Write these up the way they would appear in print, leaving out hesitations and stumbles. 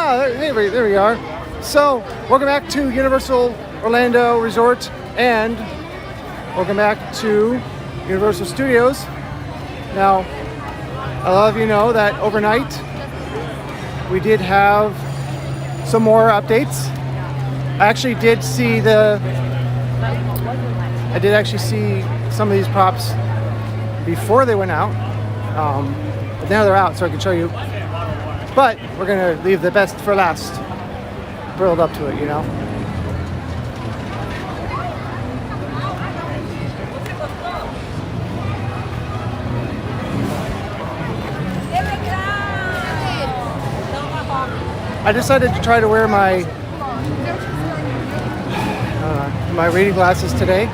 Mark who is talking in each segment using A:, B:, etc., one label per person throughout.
A: There we are. So, welcome back to Universal Orlando Resort, and welcome back to Universal Studios. Now, a lot of you know that overnight we did have some more updates. I actually did see some of these props before they went out. But now they're out, so I can show you. But we're gonna leave the best for last. Build up to it, you know. I decided to try to wear my reading glasses today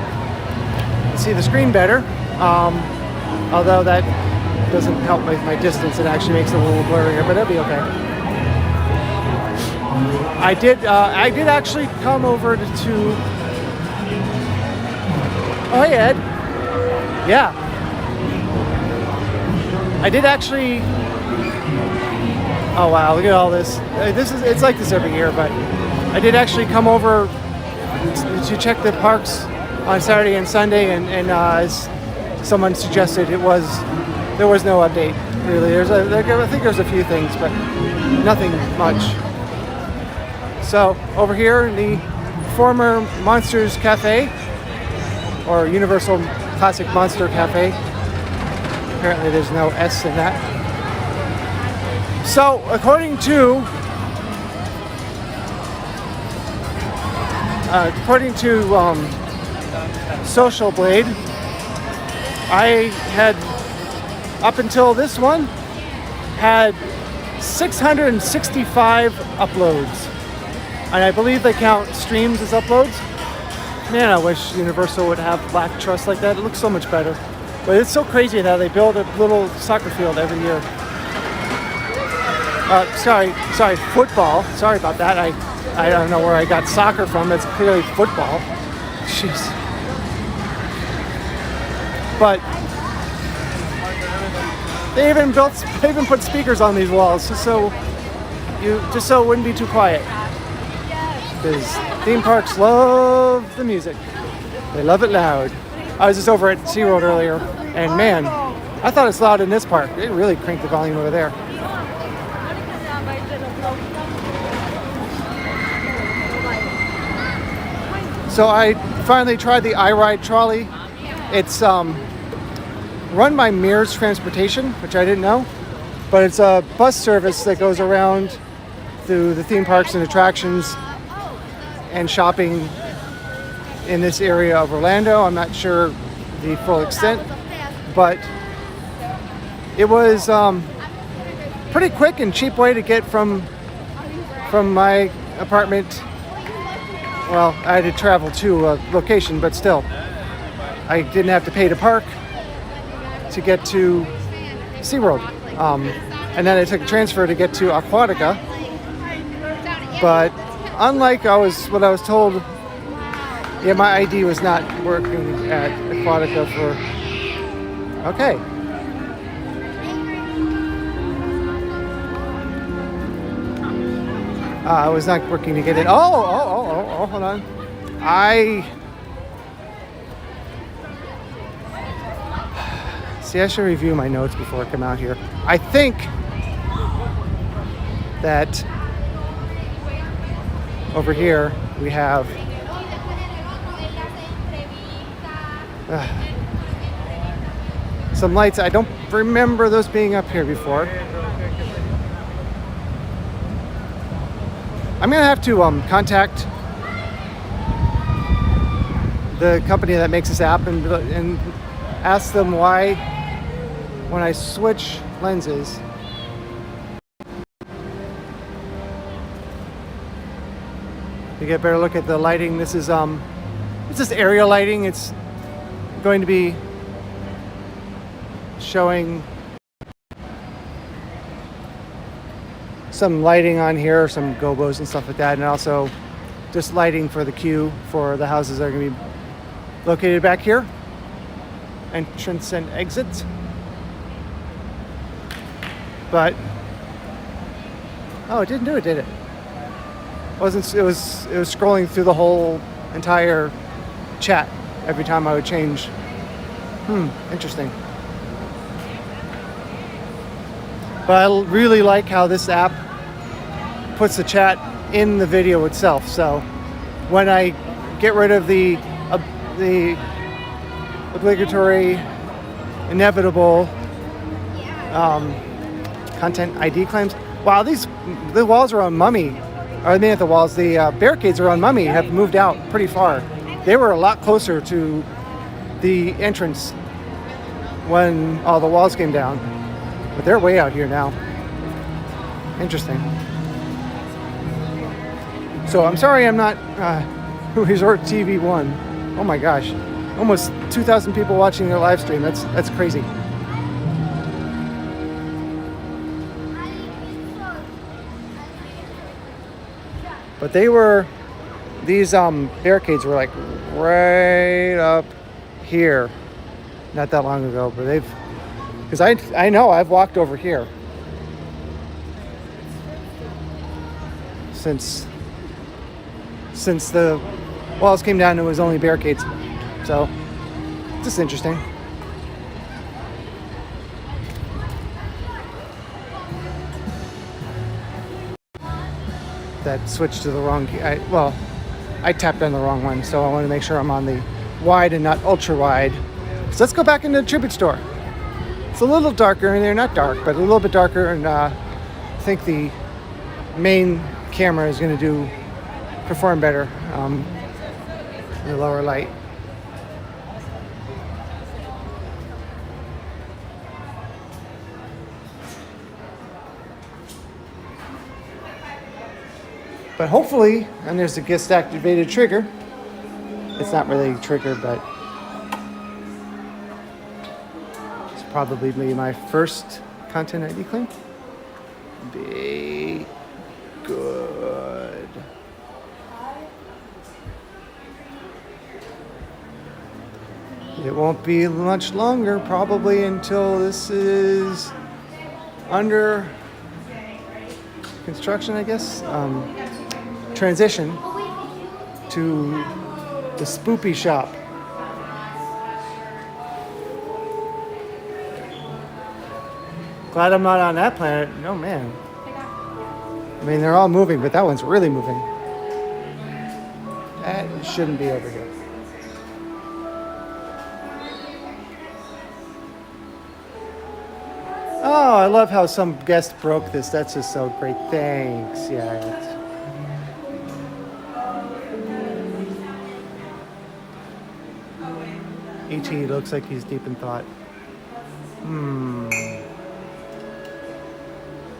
A: to see the screen better. Although that doesn't help with my distance, it actually makes it a little blurrier, but it'll be okay. I did actually come over to oh, hey Ed. Yeah. I did actually, oh wow, look at all this. It's like this every year, but I did actually come over to check the parks on Saturday and Sunday, and as someone suggested, there was no update really. I think there's a few things, but nothing much. So over here in the former Monsters Cafe, or Universal Classic Monster Cafe, apparently there's no S in that. So according to Social Blade, I had, up until this one, had 665 uploads. And I believe they count streams as uploads. Man, I wish Universal would have black truss like that. It looks so much better. But it's so crazy that they build a little soccer field every year. Sorry, football. Sorry about that. I don't know where I got soccer from. It's clearly football. Jeez. But they even put speakers on these walls just so it wouldn't be too quiet. Because theme parks love the music. They love it loud. I was just over at SeaWorld earlier, and man, I thought it's loud in this park. They really cranked the volume over there. So I finally tried the iRide trolley. It's run by Mears Transportation, which I didn't know, but it's a bus service that goes around through the theme parks and attractions and shopping in this area of Orlando. I'm not sure the full extent, but it was pretty quick and cheap way to get from my apartment. Well, I had to travel to a location, but still, I didn't have to pay to park to get to SeaWorld. And then I took a transfer to get to Aquatica. But unlike what I was told, yeah, my ID was not working at Aquatica for, okay. I was not working to get in. Oh, hold on. I should review my notes before I come out here. I think that over here we have some lights. I don't remember those being up here before. I'm gonna have to contact the company that makes this app and ask them why, when I switch lenses, to get a better look at the lighting. This is it's just area lighting. It's going to be showing some lighting on here, some gobos and stuff like that, and also just lighting for the queue for the houses that are going to be located back here. Entrance and exit. But Oh, it didn't do it, did it? Wasn't it was scrolling through the whole entire chat every time I would change. Interesting. But I really like how this app puts the chat in the video itself. So when I get rid of the obligatory, inevitable content ID claims. Wow, the walls are on Mummy. Or I mean, the walls, the barricades around Mummy have moved out pretty far. They were a lot closer to the entrance when all the walls came down, but they're way out here now. Interesting. So I'm sorry I'm not Resort TV 1. Oh my gosh, almost 2,000 people watching their live stream. That's crazy. But these barricades were like right up here not that long ago, but because I know I've walked over here since the walls came down and it was only barricades. So just interesting. That switched to the wrong key. I tapped on the wrong one, so I want to make sure I'm on the wide and not ultra wide. So let's go back into the Tribute store. It's a little darker in there, not dark, but a little bit darker, and I think the main camera is going to perform better in the lower light. But hopefully, and there's a guest activated trigger. It's not really a trigger, but it's probably my first content ID claim. Be good. It won't be much longer, probably until this is under construction, I guess. Transition to the spoopy shop. Glad I'm not on that planet. No, man. I mean, they're all moving, but that one's really moving. That shouldn't be over here. Oh, I love how some guest broke this. That's just so great. Thanks. Yeah. E.T. looks like he's deep in thought.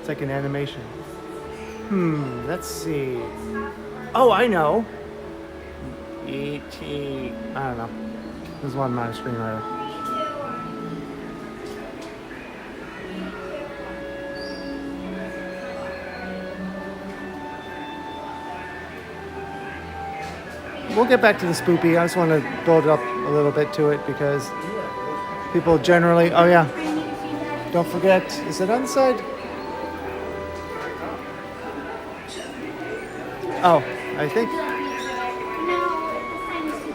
A: It's like an animation. Let's see. Oh, I know. E.T. I don't know. There's one on my screen right now. We'll get back to the spoopy. I just want to build up a little bit to it because people generally... Oh, yeah. Don't forget. Is it on the side? Oh, I think...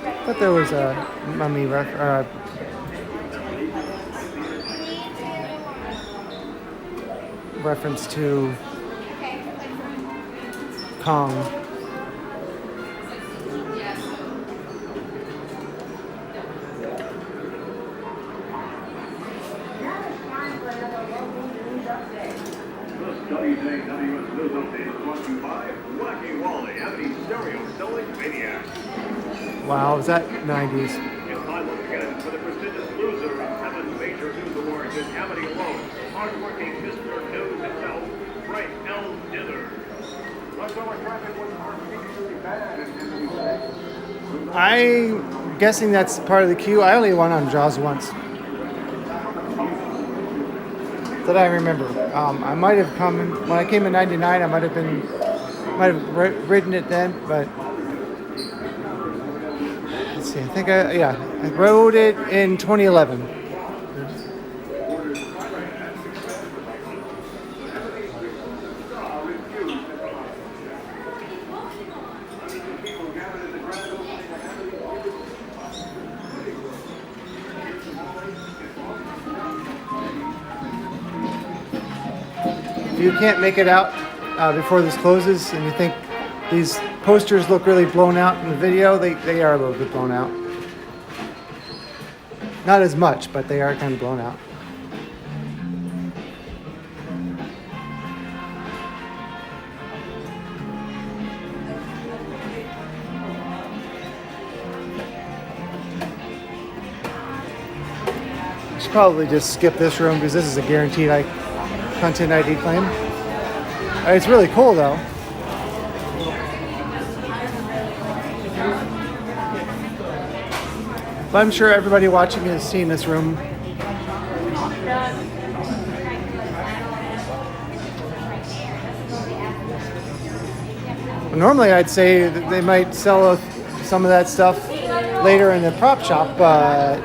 A: I thought there was a Mummy reference to Kong. Wow, is that 90s?
B: It's time once again for the prestigious loser of 7 major news awards in Amity alone, hardworking Mr. News himself, Frank L. Dither.
A: I'm guessing that's part of the queue. I only went on Jaws once. That I remember. I might have come when I came in '99. I might have ridden it then, but let's see. I think I rode it in 2011. If you can't make it out before this closes and you think these posters look really blown out in the video, they are a little bit blown out. Not as much, but they are kind of blown out. Should probably just skip this room because this is a guaranteed content ID claim. It's really cool though. But I'm sure everybody watching has seen this room. Normally I'd say that they might sell some of that stuff later in the prop shop, but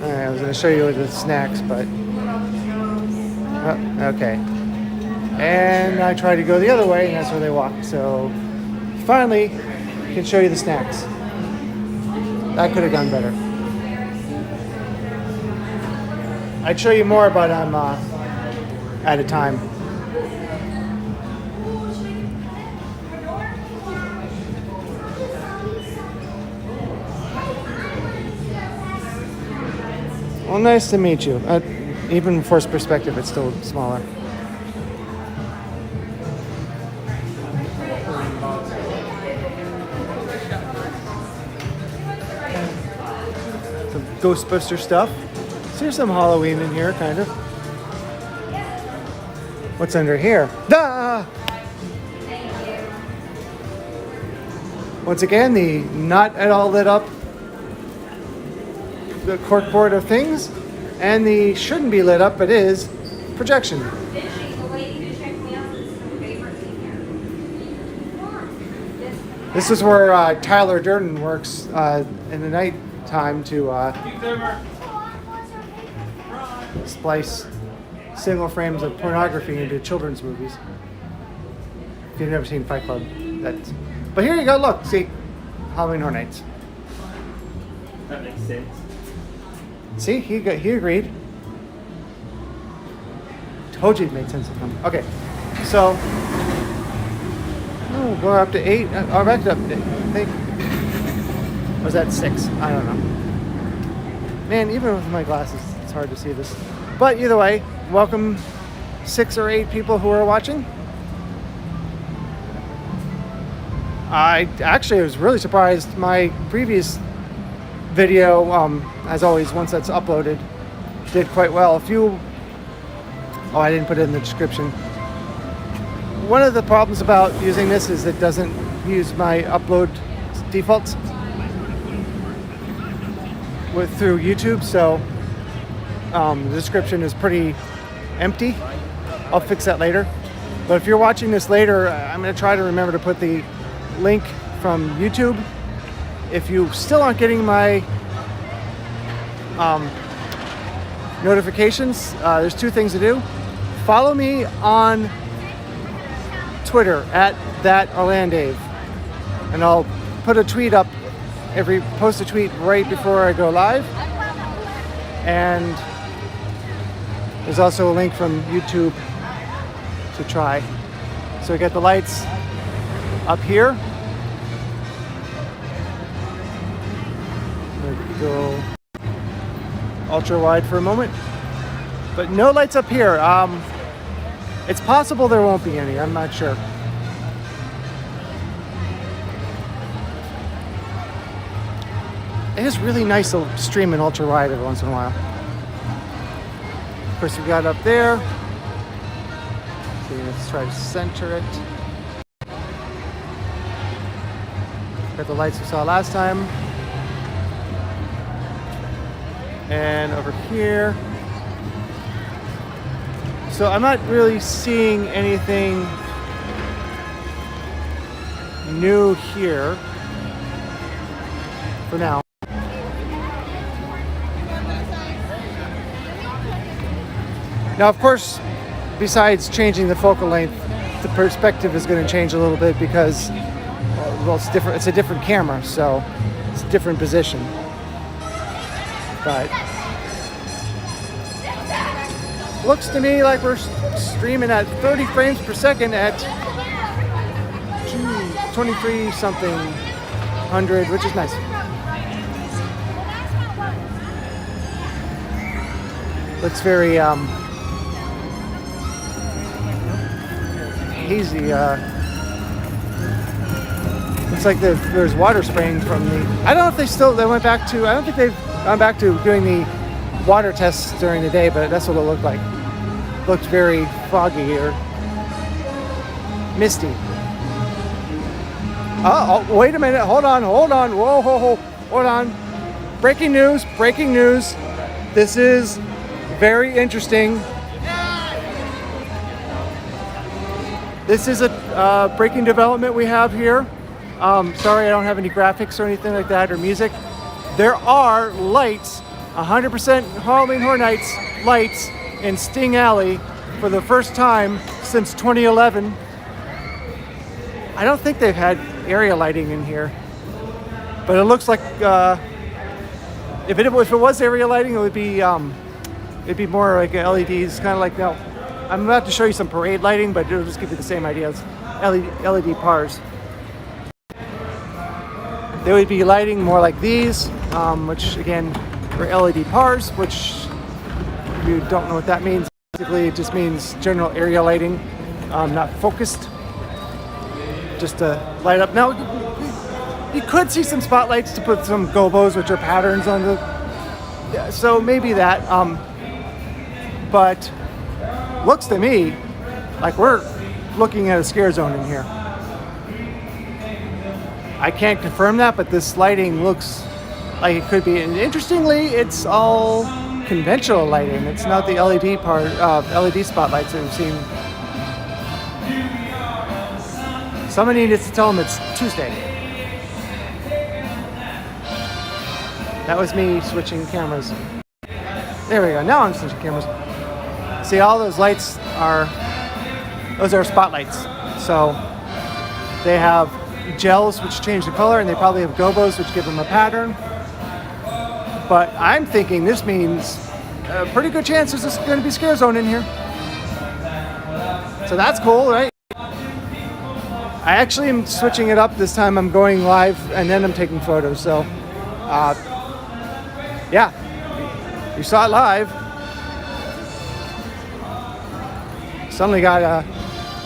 A: I was going to show you the snacks, but okay. And I tried to go the other way, and that's where they walk. So finally, I can show you the snacks. That could have gone better. I'd show you more, but I'm out of time. Well, nice to meet you. Even first perspective, it's still smaller. Some Ghostbuster stuff. So there's some Halloween in here, kind of. What's under here? Ah! Once again, the not at all lit up the corkboard of things, and the shouldn't be lit up but is projection. This is where Tyler Durden works in the night time to splice single frames of pornography into children's movies. If you've never seen Fight Club, that's. But here you go. Look, see, Halloween Horror Nights.
C: That makes sense.
A: See, he agreed. Told you it made sense to him. Okay, so we're up to 8. Oh, back up. I think was that 6? I don't know. Man, even with my glasses, it's hard to see this. But either way, welcome 6 or 8 people who are watching. I actually was really surprised. My previous video, as always, once that's uploaded, did quite well. I didn't put it in the description. One of the problems about using this is it doesn't use my upload defaults through YouTube, so the description is pretty empty. I'll fix that later. But if you're watching this later, I'm going to try to remember to put the link from YouTube. If you still aren't getting my notifications, there's 2 things to do. Follow me on Twitter @thatorlandave, and I'll put a tweet up post a tweet right before I go live. And there's also a link from YouTube to try. So we got the lights up here. Go ultra wide for a moment, but no lights up here. It's possible there won't be any. I'm not sure. It is really nice to stream in ultra wide every once in a while. Of course, we got up there. Okay, let's try to center it. Got the lights we saw last time. And over here. So I'm not really seeing anything new here for now. Now, of course, besides changing the focal length, the perspective is going to change a little bit because, well, it's different. It's a different camera, so it's a different position. But looks to me like we're streaming at 30 frames per second at 23 something hundred, which is nice. Looks very hazy. Looks like there's water spraying from the. I don't know if they went back to. I don't think they've gone back to doing the water tests during the day, but that's what it looked like. Looked very foggy or misty. Oh, wait a minute. Hold on. Whoa, hold on. Breaking news. This is very interesting. This is a breaking development we have here. Sorry, I don't have any graphics or anything like that or music. There are lights, 100% Halloween Horror Nights lights in Sting Alley for the first time since 2011. I don't think they've had area lighting in here, but it looks like if it was area lighting, it would be it'd be more like LEDs, kind of like now. I'm about to show you some parade lighting, but it'll just give you the same idea as LED pars. They would be lighting more like these, which again are LED pars, which if you don't know what that means, basically it just means general area lighting, not focused, just to light up. Now, you could see some spotlights to put some gobos, which are patterns on the, so maybe that, but looks to me like we're looking at a scare zone in here. I can't confirm that, but this lighting looks like it could be. And interestingly, it's all conventional lighting. It's not the LED part, LED spotlights that we've seen. Somebody needs to tell them it's Tuesday. That was me switching cameras. There we go. Now I'm switching cameras. See, all those lights those are spotlights. So they have gels which change the color, and they probably have gobos which give them a pattern. But I'm thinking this means a pretty good chance there's just going to be scare zone in here. So that's cool, right? I actually am switching it up this time. I'm going live and then I'm taking photos. So yeah, you saw it live. Suddenly got a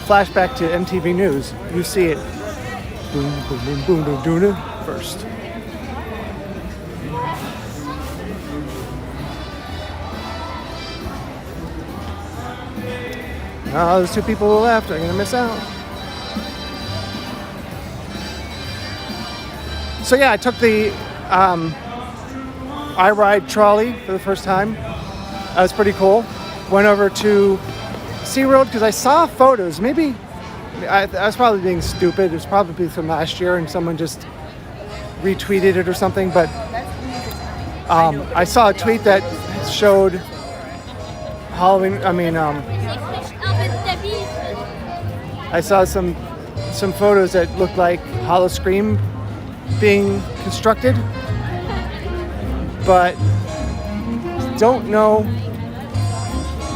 A: flashback to MTV News. You see it. Boom, boom, boom, boom, boom, doing it first. Oh, there's two people left. I'm gonna miss out. So yeah, I took the iRide trolley for the first time. That was pretty cool. Went over to SeaWorld because I saw photos. Maybe I was probably being stupid. It was probably from last year and someone just retweeted it or something. But I saw a tweet that showed Halloween. I saw some photos that looked like Howl-O-Scream being constructed, but don't know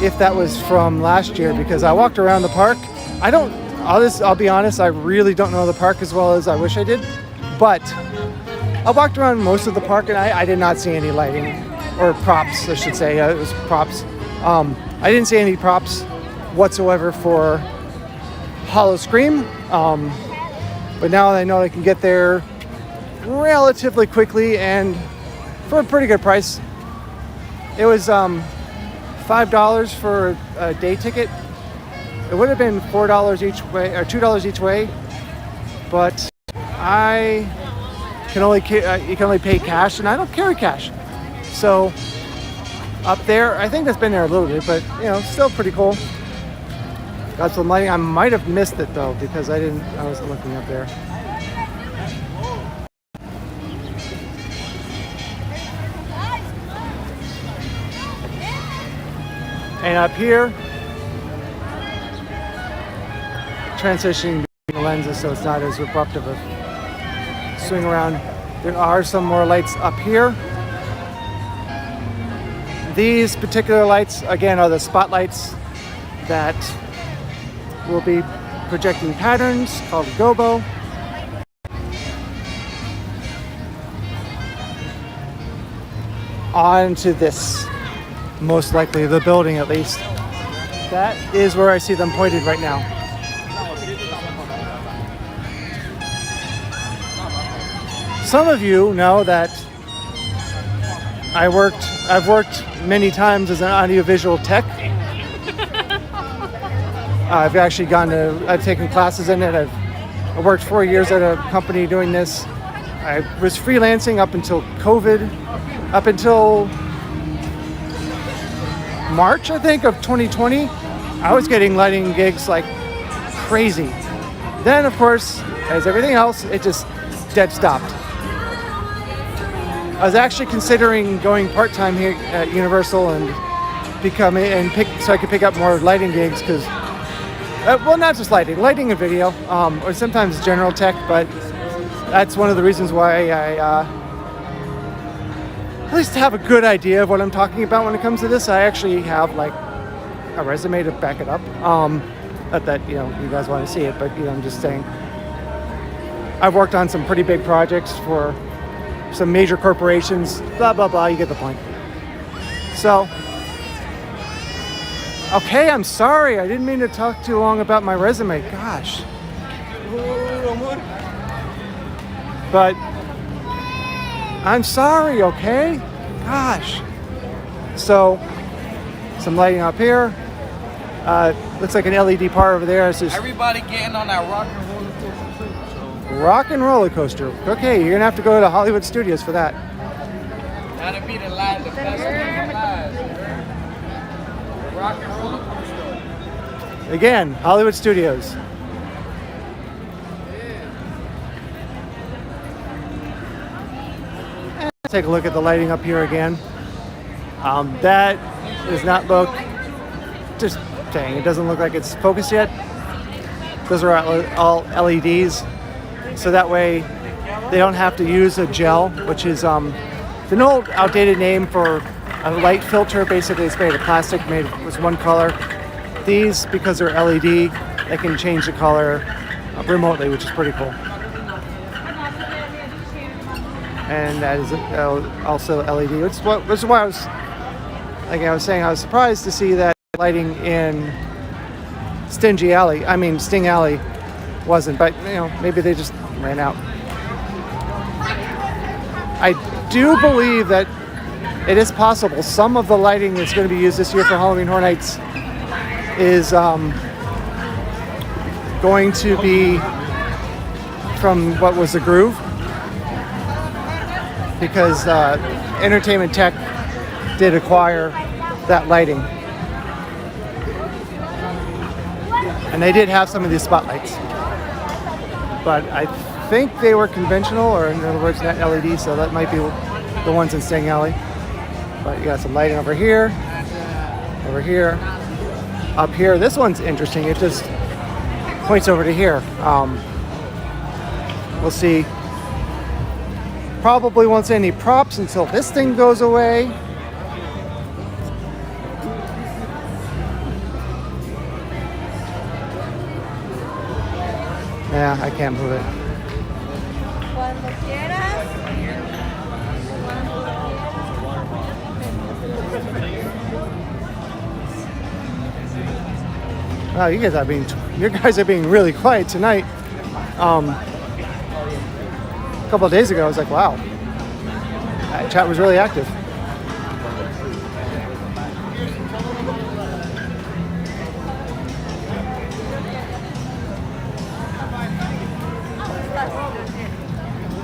A: if that was from last year because I walked around the park. I'll be honest, I really don't know the park as well as I wish I did, but I walked around most of the park and I did not see any lighting, or props, I should say. It was props. I didn't see any props whatsoever for Howl-O-Scream, but now I know I can get there relatively quickly and for a pretty good price. It was $5 for a day ticket. It would have been $4 each way or $2 each way, but you can only pay cash, and I don't carry cash. So up there, I think that's been there a little bit, but still pretty cool. Got some lighting. I might have missed it though because I wasn't looking up there. And up here, transitioning the lenses so it's not as abrupt of a swing around. There are some more lights up here. These particular lights, again, are the spotlights that will be projecting patterns called gobo. Onto this, most likely the building at least. That is where I see them pointed right now. Some of you know that I've worked many times as an audiovisual tech. I've actually I've taken classes in it. I worked 4 years at a company doing this. I was freelancing up until COVID, up until March, I think, of 2020. I was getting lighting gigs like crazy. Then, of course, as everything else, it just dead stopped. I was actually considering going part-time here at Universal and so I could pick up more lighting gigs because, well, not just lighting and video, or sometimes general tech, but that's one of the reasons why I at least have a good idea of what I'm talking about when it comes to this. I actually have like a resume to back it up. Not that, you guys want to see it, but, I'm just saying. I've worked on some pretty big projects for some major corporations, blah, blah, blah, you get the point. So, okay, I'm sorry. I didn't mean to talk too long about my resume. Gosh. But I'm sorry, okay? Gosh. So, some lighting up here. Looks like an LED part over there. It's just
D: Everybody getting on that rock and roller coaster too. So
A: rock and roller coaster. Okay, you're gonna have to go to Hollywood Studios for that.
D: that'll be the best one last. The rock and roller coaster.
A: Again, Hollywood Studios. And take a look at the lighting up here again. That does not look, just saying, it doesn't look like it's focused yet. Those are all LEDs. So that way they don't have to use a gel, which is an old outdated name for a light filter. Basically, it's made of plastic, made with one color. These, because they're LED, they can change the color remotely, which is pretty cool. And that is also LED, which is why I was saying, I was surprised to see that lighting in Sting Alley wasn't, but maybe they just ran out. I do believe that it is possible some of the lighting that's going to be used this year for Halloween Horror Nights is going to be from what was the Groove, because Entertainment Tech did acquire that lighting. And they did have some of these spotlights. But I think they were conventional, or in other words, not LED, so that might be the ones in Sting Alley. But you got some lighting over here, up here. This one's interesting. It just points over to here. We'll see. Probably won't see any props until this thing goes away. Yeah, I can't move it.
E: Cuando quieras.
A: Wow, you guys are being really quiet tonight. A couple of days ago, I was like, wow, that chat was really active.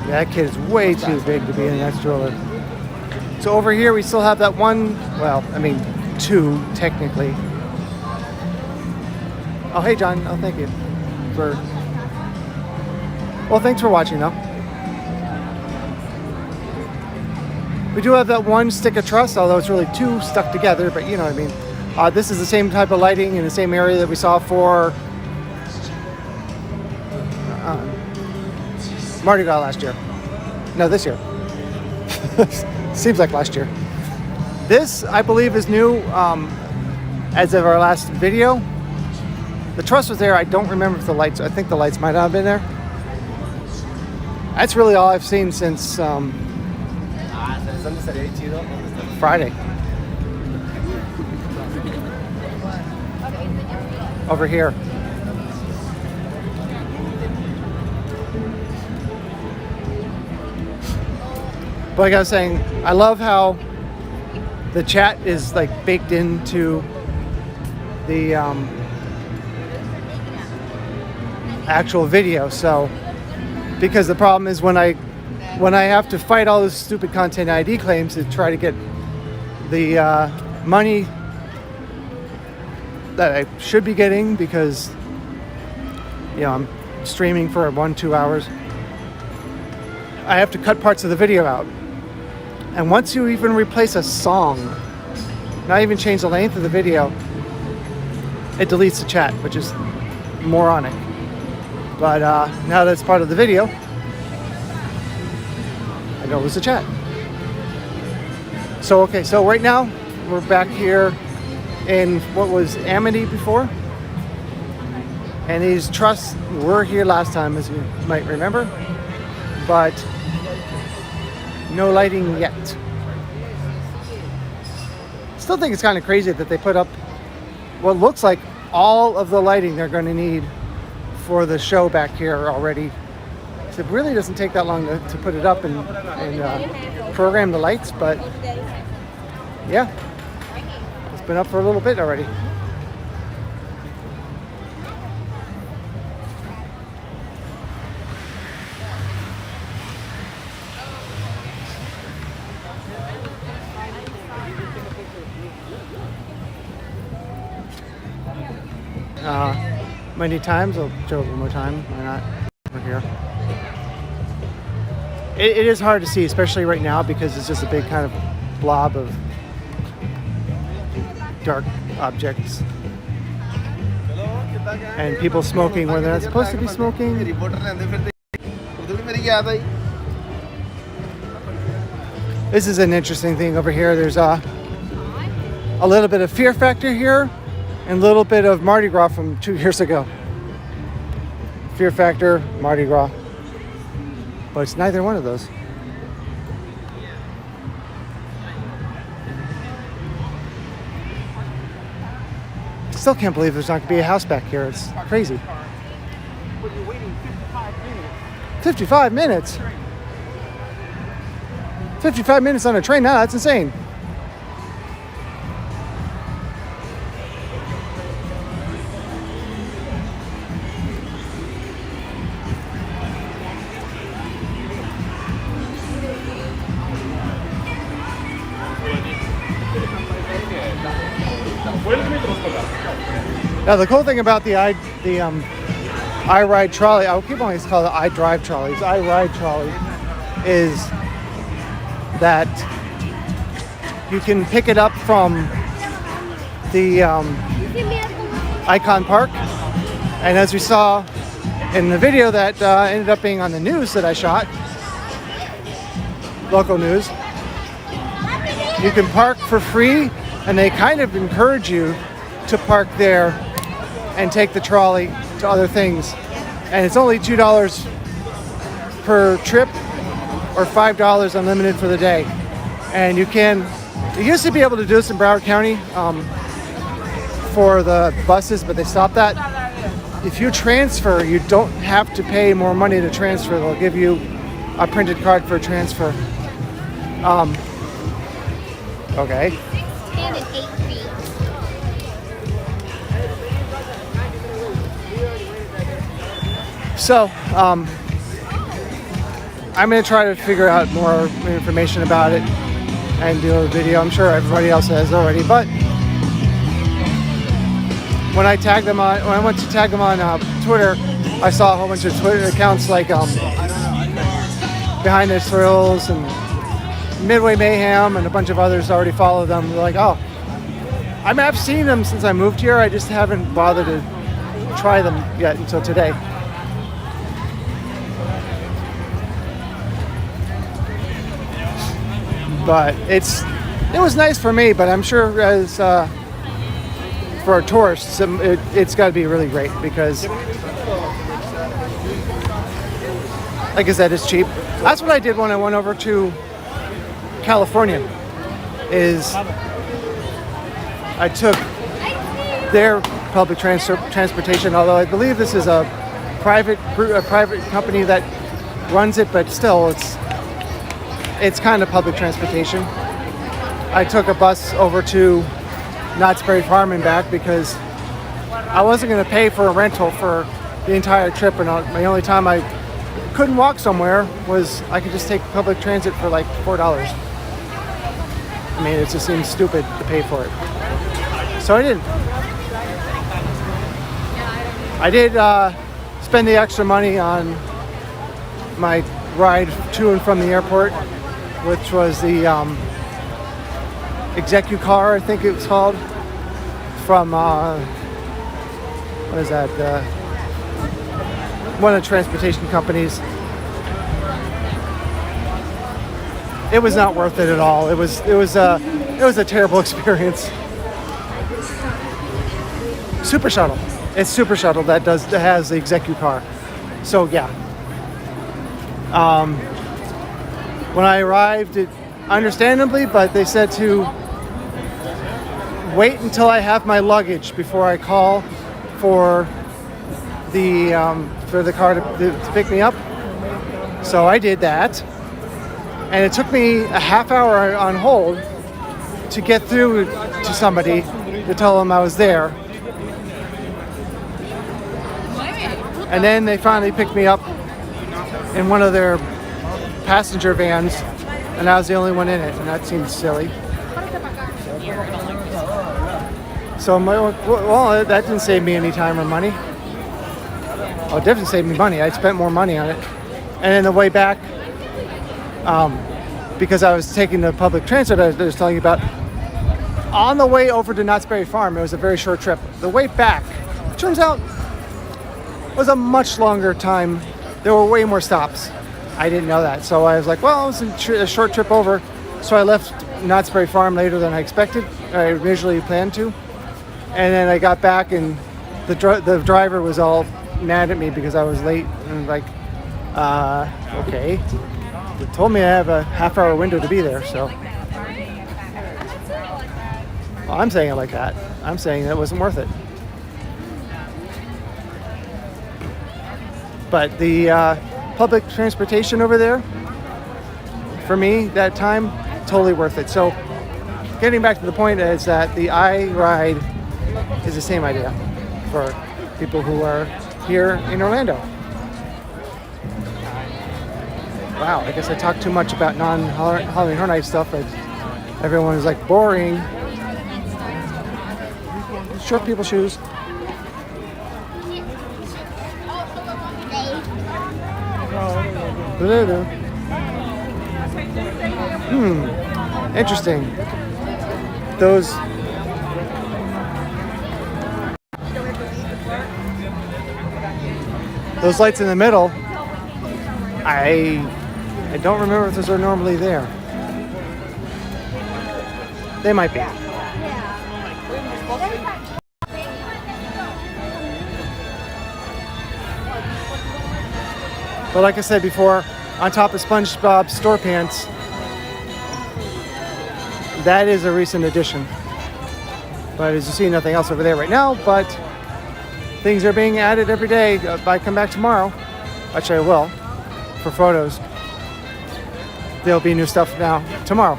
A: Yeah, that kid is way too big to be in that stroller. So over here, we still have that one, two technically. Oh, hey, John. Oh, thank you thanks for watching, though. We do have that one stick of truss, although it's really two stuck together, but you know what I mean. This is the same type of lighting in the same area that we saw for Mardi Gras last year. No, this year. Seems like last year. This, I believe, is new as of our last video. The truss was there. I don't remember if the lights, I think the lights might not have been there. That's really all I've seen since Friday. Over here. But like I was saying, I love how the chat is like baked into the actual video. So, because the problem is when I have to fight all those stupid content ID claims to try to get the money that I should be getting, because I'm streaming for 1-2 hours, I have to cut parts of the video out. And once you even replace a song, not even change the length of the video, it deletes the chat, which is moronic. But now that it's part of the video, I don't lose the chat. So okay, so right now we're back here in what was Amity before. And these trusses were here last time, as you might remember. But no lighting yet. Still think it's kind of crazy that they put up what looks like all of the lighting they're going to need for the show back here already. So it really doesn't take that long to put it up and program the lights, but yeah, it's been up for a little bit already. Many times, I'll show it one more time. Why not? Over here. It is hard to see, especially right now, because it's just a big kind of blob of dark objects. And people smoking where they're not supposed to be smoking. This is an interesting thing over here. There's a little bit of Fear Factor here, and a little bit of Mardi Gras from 2 years ago. Fear Factor, Mardi Gras. But it's neither one of those. Still can't believe there's not going to be a house back here. It's crazy. 55 minutes? 55 minutes on a train? No, that's insane. Now the cool thing about the iRide trolley, I keep on calling it iDrive trolleys, iRide trolley, is that you can pick it up from the Icon Park, and as we saw in the video that ended up being on the news that I shot, local news, you can park for free, and they kind of encourage you to park there and take the trolley to other things. And it's only $2 per trip or $5 unlimited for the day. And you used to be able to do this in Broward County for the buses, but they stopped that. If you transfer, you don't have to pay more money to transfer. They'll give you a printed card for a transfer. Okay.
E: 6, 10, and 8 feet.
A: So, I'm going to try to figure out more information about it and do a video. I'm sure everybody else has already, but when I went to tag them on Twitter, I saw a whole bunch of Twitter accounts like Behind the Thrills and Midway Mayhem and a bunch of others already follow them. They're like, oh, I've seen them since I moved here. I just haven't bothered to try them yet until today. But It was nice for me, but I'm sure as for tourists, it's got to be really great because, like I said, it's cheap. That's what I did when I went over to California. Is I took their public transportation, although I believe this is a private company that runs it, but still it's kind of public transportation. I took a bus over to Knott's Berry Farm and back because I wasn't going to pay for a rental for the entire trip, and the only time I couldn't walk somewhere was I could just take public transit for like $4. I mean, it just seems stupid to pay for it. So I didn't. I did spend the extra money on my ride to and from the airport, which was the Execu car, I think it was called, from what is that? One of the transportation companies. It was not worth it at all. It was a terrible experience. Super Shuttle. It's Super Shuttle that has the Execu car. So yeah. When I arrived, understandably, but they said to wait until I have my luggage before I call for the car to pick me up. So I did that. And it took me a half hour on hold to get through to somebody to tell them I was there. And then they finally picked me up in one of their passenger vans, and I was the only one in it, and that seemed silly. So well, that didn't save me any time or money. Oh, it definitely saved me money. I spent more money on it. And then the way back, because I was taking the public transit I was telling you about, on the way over to Knott's Berry Farm, it was a very short trip. The way back, turns out, was a much longer time. There were way more stops. I didn't know that. So I was like, well, it was a short trip over. So I left Knott's Berry Farm later than I expected. I originally planned to. And then I got back and the driver was all mad at me because I was late. And like, okay. They told me I have a half-hour window to be there, so. Well, I'm saying it like that. I'm saying it wasn't worth it. But the public transportation over there, for me, that time, totally worth it. So, getting back to the point is that the iRide is the same idea for people who are here in Orlando. Wow, I guess I talked too much about non-Halloween Horror Night stuff, but everyone is like, boring. Short people shoes. Interesting. Those lights in the middle, I don't remember if those are normally there. They might be. But like I said before, on top of SpongeBob Store Pants, that is a recent addition. But as you see, nothing else over there right now, but things are being added every day. If I come back tomorrow, actually I will, for photos, there'll be new stuff now tomorrow.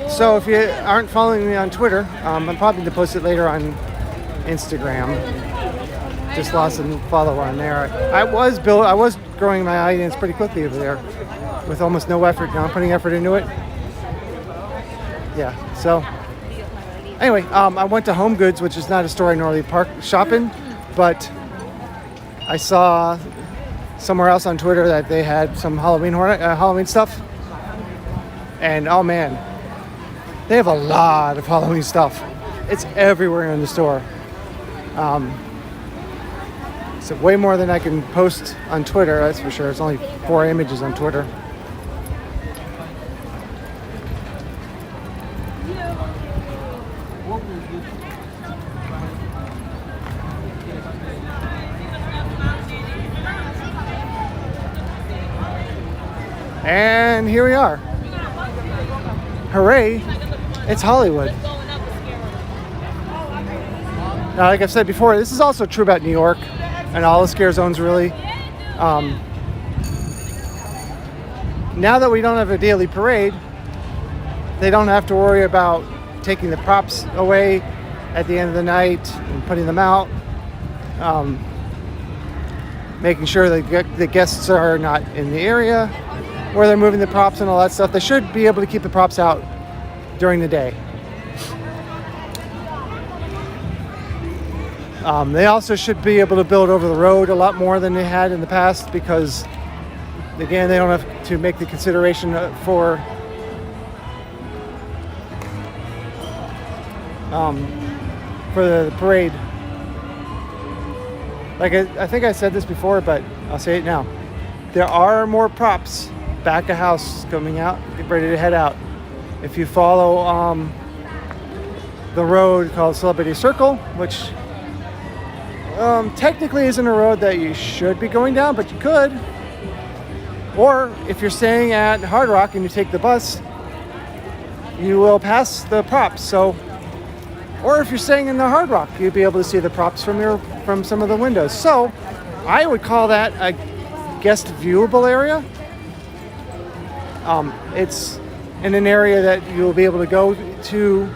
A: So if you aren't following me on Twitter, I'm probably going to post it later on Instagram. Just lost a follower on there. I was growing my audience pretty quickly over there with almost no effort. Now I'm putting effort into it. Yeah, so anyway, I went to Home Goods, which is not a store I normally shop in, but I saw somewhere else on Twitter that they had some Halloween stuff. And oh man, they have a lot of Halloween stuff. It's everywhere in the store. It's way more than I can post on Twitter, that's for sure. It's only 4 images on Twitter. And here we are. Hooray, it's Hollywood. Now, like I've said before, this is also true about New York and all the scare zones, really. Now that we don't have a daily parade, they don't have to worry about taking the props away at the end of the night and putting them out. Making sure that the guests are not in the area where they're moving the props and all that stuff. They should be able to keep the props out during the day. They also should be able to build over the road a lot more than they had in the past because, again, they don't have to make the consideration for the parade. Like I think I said this before, but I'll say it now. There are more props back of house coming out, get ready to head out. If you follow the road called Celebrity Circle, which technically isn't a road that you should be going down, but you could. Or if you're staying at Hard Rock and you take the bus, you will pass the props. So, or if you're staying in the Hard Rock, you'll be able to see the props from some of the windows. So, I would call that a guest viewable area. It's in an area that you'll be able to go to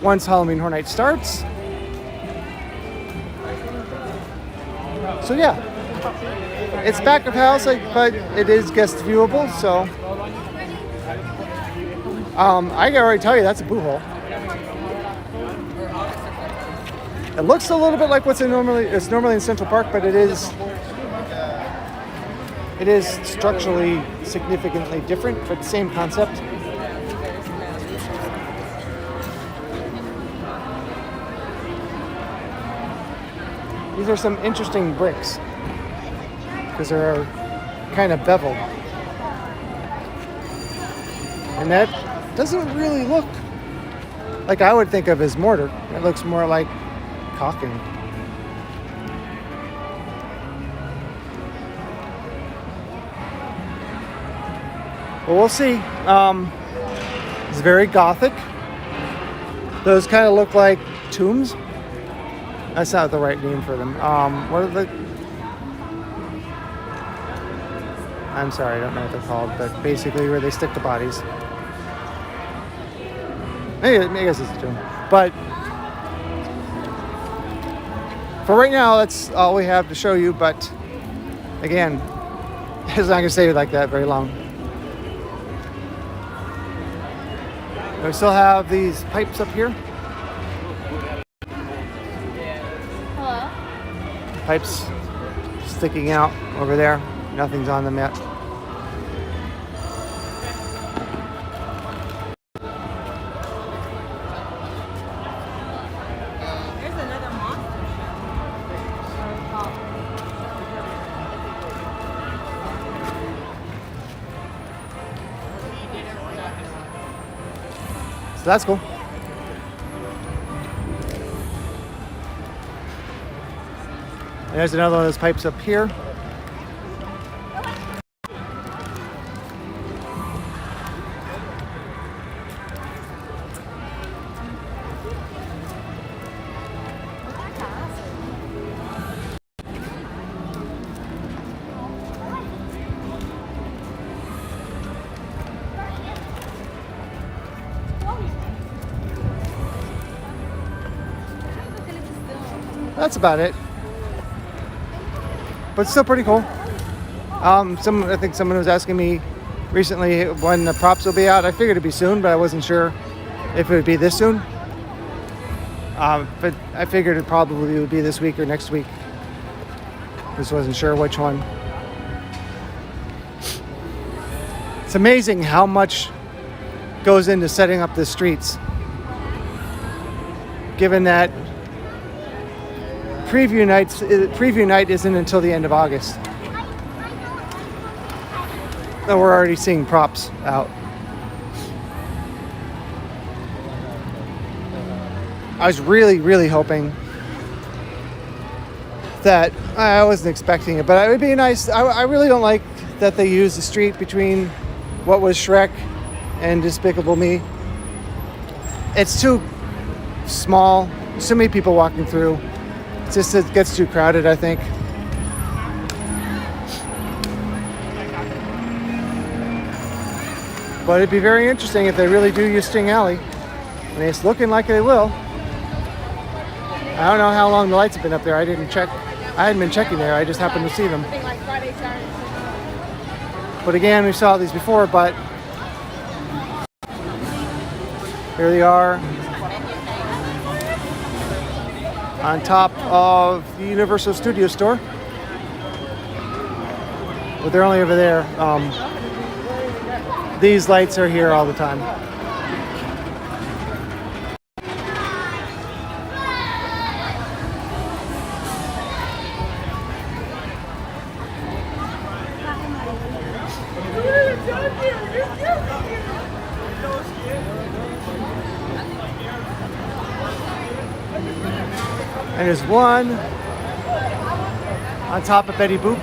A: once Halloween Horror Night starts. So yeah, it's back of house, but it is guest viewable. So I can already tell you that's a boo hole. It looks a little bit like it's normally in Central Park, but it is structurally significantly different, but same concept. These are some interesting bricks because they're kind of beveled. And that doesn't really look like I would think of as mortar. It looks more like caulking. Well, we'll see. It's very Gothic. Those kind of look like tombs. That's not the right name for them. What are the... I'm sorry, I don't know what they're called, but basically where they stick the bodies. I guess it's a tomb. But for right now, that's all we have to show you. But again, it's not going to stay like that very long. We still have these pipes up here.
E: Hello?
A: Pipes sticking out over there. Nothing's on them yet.
F: There's another monster
A: So that's cool. And there's another one of those pipes up here. That's about it. But still pretty cool. I think someone was asking me recently when the props will be out. I figured it'd be soon, but I wasn't sure if it would be this soon. But I figured it probably would be this week or next week. Just wasn't sure which one. It's amazing how much goes into setting up the streets. Given that preview night isn't until the end of August. And we're already seeing props out. I was really, really hoping that I wasn't expecting it, but it would be nice. I really don't like that they use the street between what was Shrek and Despicable Me. It's too small. So many people walking through. It gets too crowded, I think. But it'd be very interesting if they really do use Sting Alley. And it's looking like they will. I don't know how long the lights have been up there. I didn't check. I hadn't been checking there. I just happened to see them. But again, we saw these before, but here they are on top of the Universal Studio Store. But they're only over there. These lights are here all the time. And there's one on top of Betty Boop.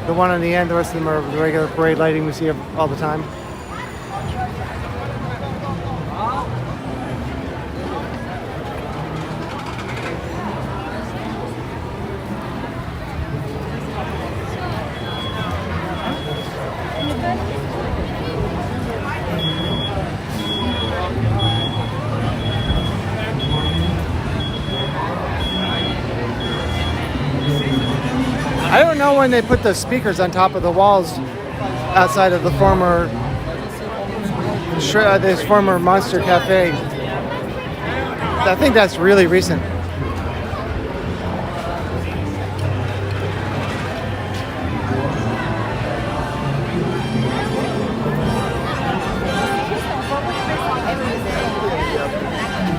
A: The one on the end, the rest of them are the regular parade lighting we see all the time. I don't know when they put the speakers on top of the walls outside of the former this former Monster Cafe. I think that's really recent.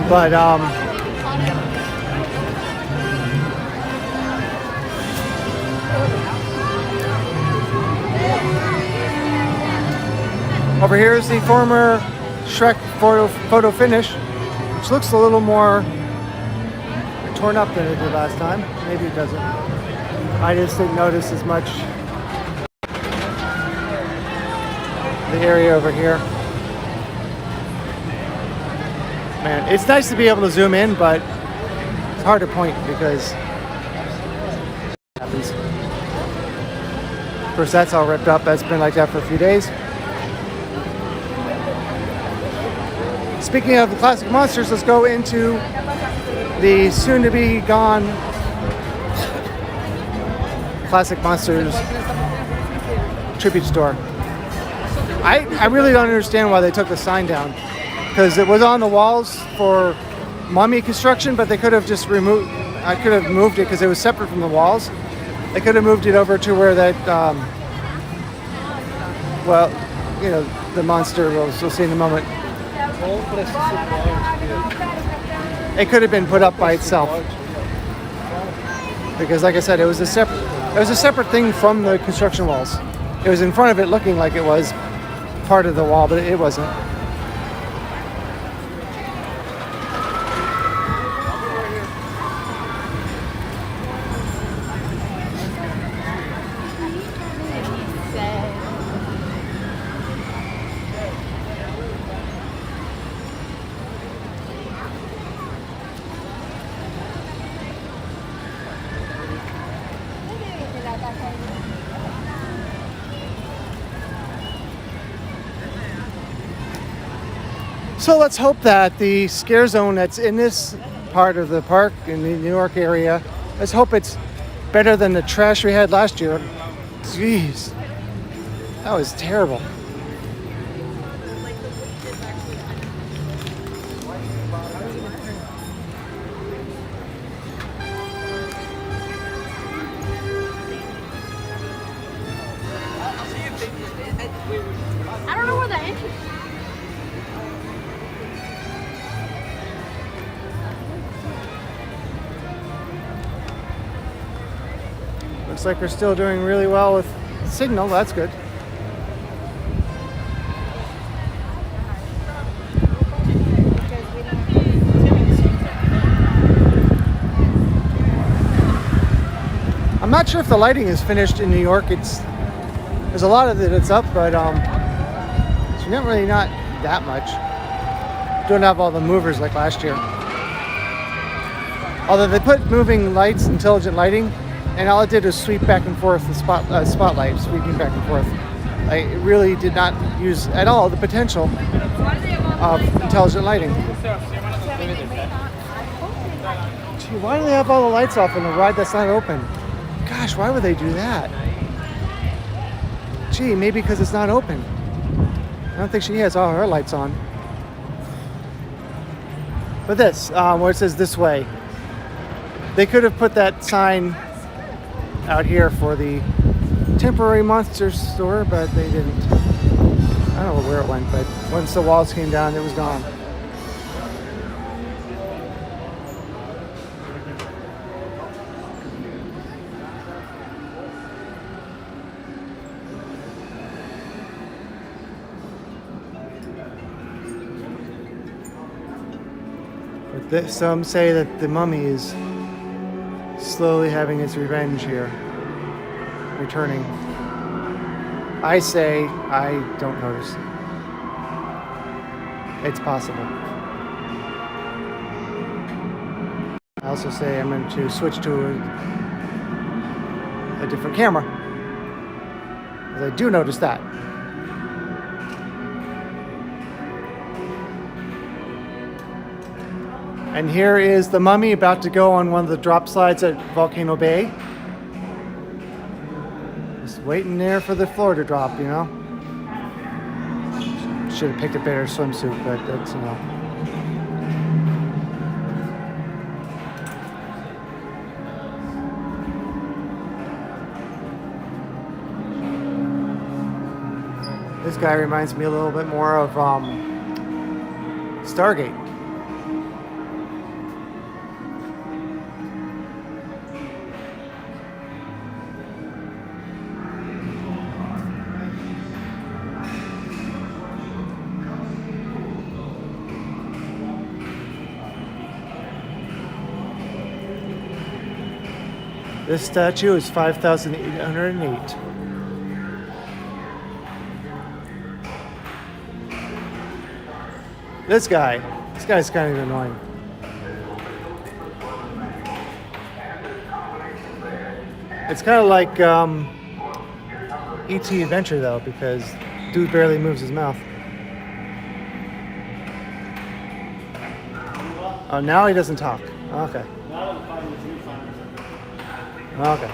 A: But over here is the former Shrek photo finish, which looks a little more torn up than it did last time. Maybe it doesn't. I just didn't notice as much the area over here. Man, it's nice to be able to zoom in, but it's hard to point because it happens. Of course, that's all ripped up. That's been like that for a few days. Speaking of the classic monsters, let's go into the soon-to-be gone Classic Monsters tribute store. I really don't understand why they took the sign down, because it was on the walls for mummy construction, but they could have just removed. I could have moved it because it was separate from the walls. They could have moved it over to where that, well, you know, the monster we'll see in a moment. It could have been put up by itself, because, like I said, it was a separate thing from the construction walls. It was in front of it, looking like it was part of the wall, but it wasn't. So let's hope that the scare zone that's in this part of the park in the New York area, let's hope it's better than the trash we had last year. Jeez, that was terrible.
E: I don't know where the entrance is.
A: Looks like we're still doing really well with signal. That's good. I'm not sure if the lighting is finished in New York. There's a lot of it that's up, but it's not really not that much. Don't have all the movers like last year. Although they put moving lights, intelligent lighting, and all it did was sweep back and forth the spotlight, sweeping back and forth. It really did not use at all the potential of intelligent lighting. Gee, why do they have all the lights off in a ride that's not open? Gosh, why would they do that? Gee, maybe because it's not open. I don't think she has all her lights on. But this, where it says this way, they could have put that sign out here for the temporary monster store, but they didn't. I don't know where it went, but once the walls came down, it was gone. But some say that the mummy is slowly having its revenge here, returning. I say I don't notice. It's possible. I also say I'm going to switch to a different camera, because I do notice that. And here is the mummy about to go on one of the drop slides at Volcano Bay. Just waiting there for the floor to drop, you know. Should have picked a better swimsuit, but that's, you know. This guy reminds me a little bit more of Stargate. This statue is 5,808. This guy's kind of annoying. It's kind of like E.T. Adventure though, because dude barely moves his mouth. Oh, now he doesn't talk. Okay. Okay.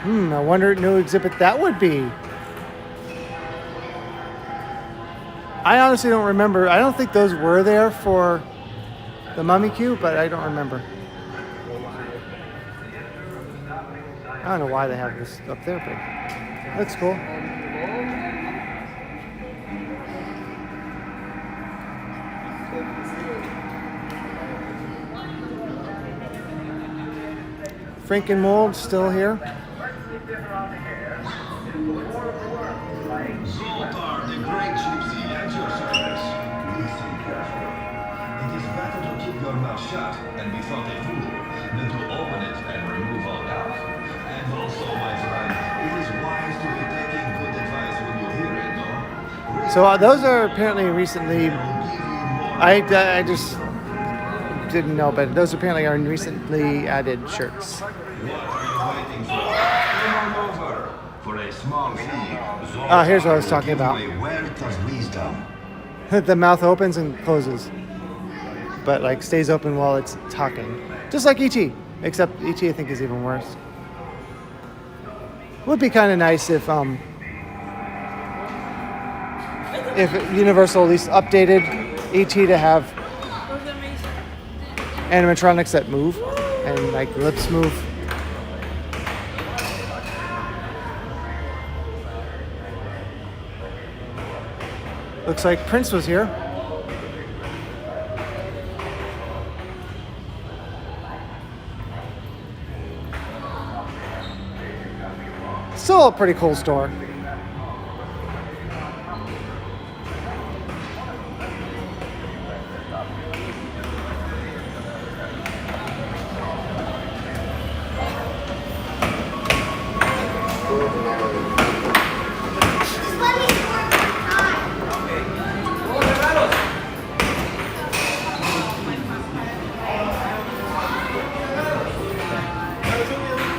A: I wonder what new exhibit that would be. I honestly don't remember. I don't think those were there for the Mummy Cube, but I don't remember. I don't know why they have this up there, but looks cool. Frankenmold still here.
G: Zoltar, the great gypsy, at your service. Listen carefully. It is better to keep your mouth shut and be thought a fool than to open it and remove all doubt. And also, my friend, it is wise to be taking good advice when you hear it, no?
A: So those are apparently recently. I just didn't know, but those apparently are recently added shirts.
G: What are you waiting for? Come on over. For a small fee, Zoltar
A: Here's what I was talking
G: will
A: about.
G: give you a wealth of wisdom.
A: The mouth opens and closes, but like stays open while it's talking, just like ET. Except ET, I think, is even worse. Would be kind of nice if Universal at least updated ET to have animatronics that move and like lips move. Looks like Prince was here. Still a pretty cool store.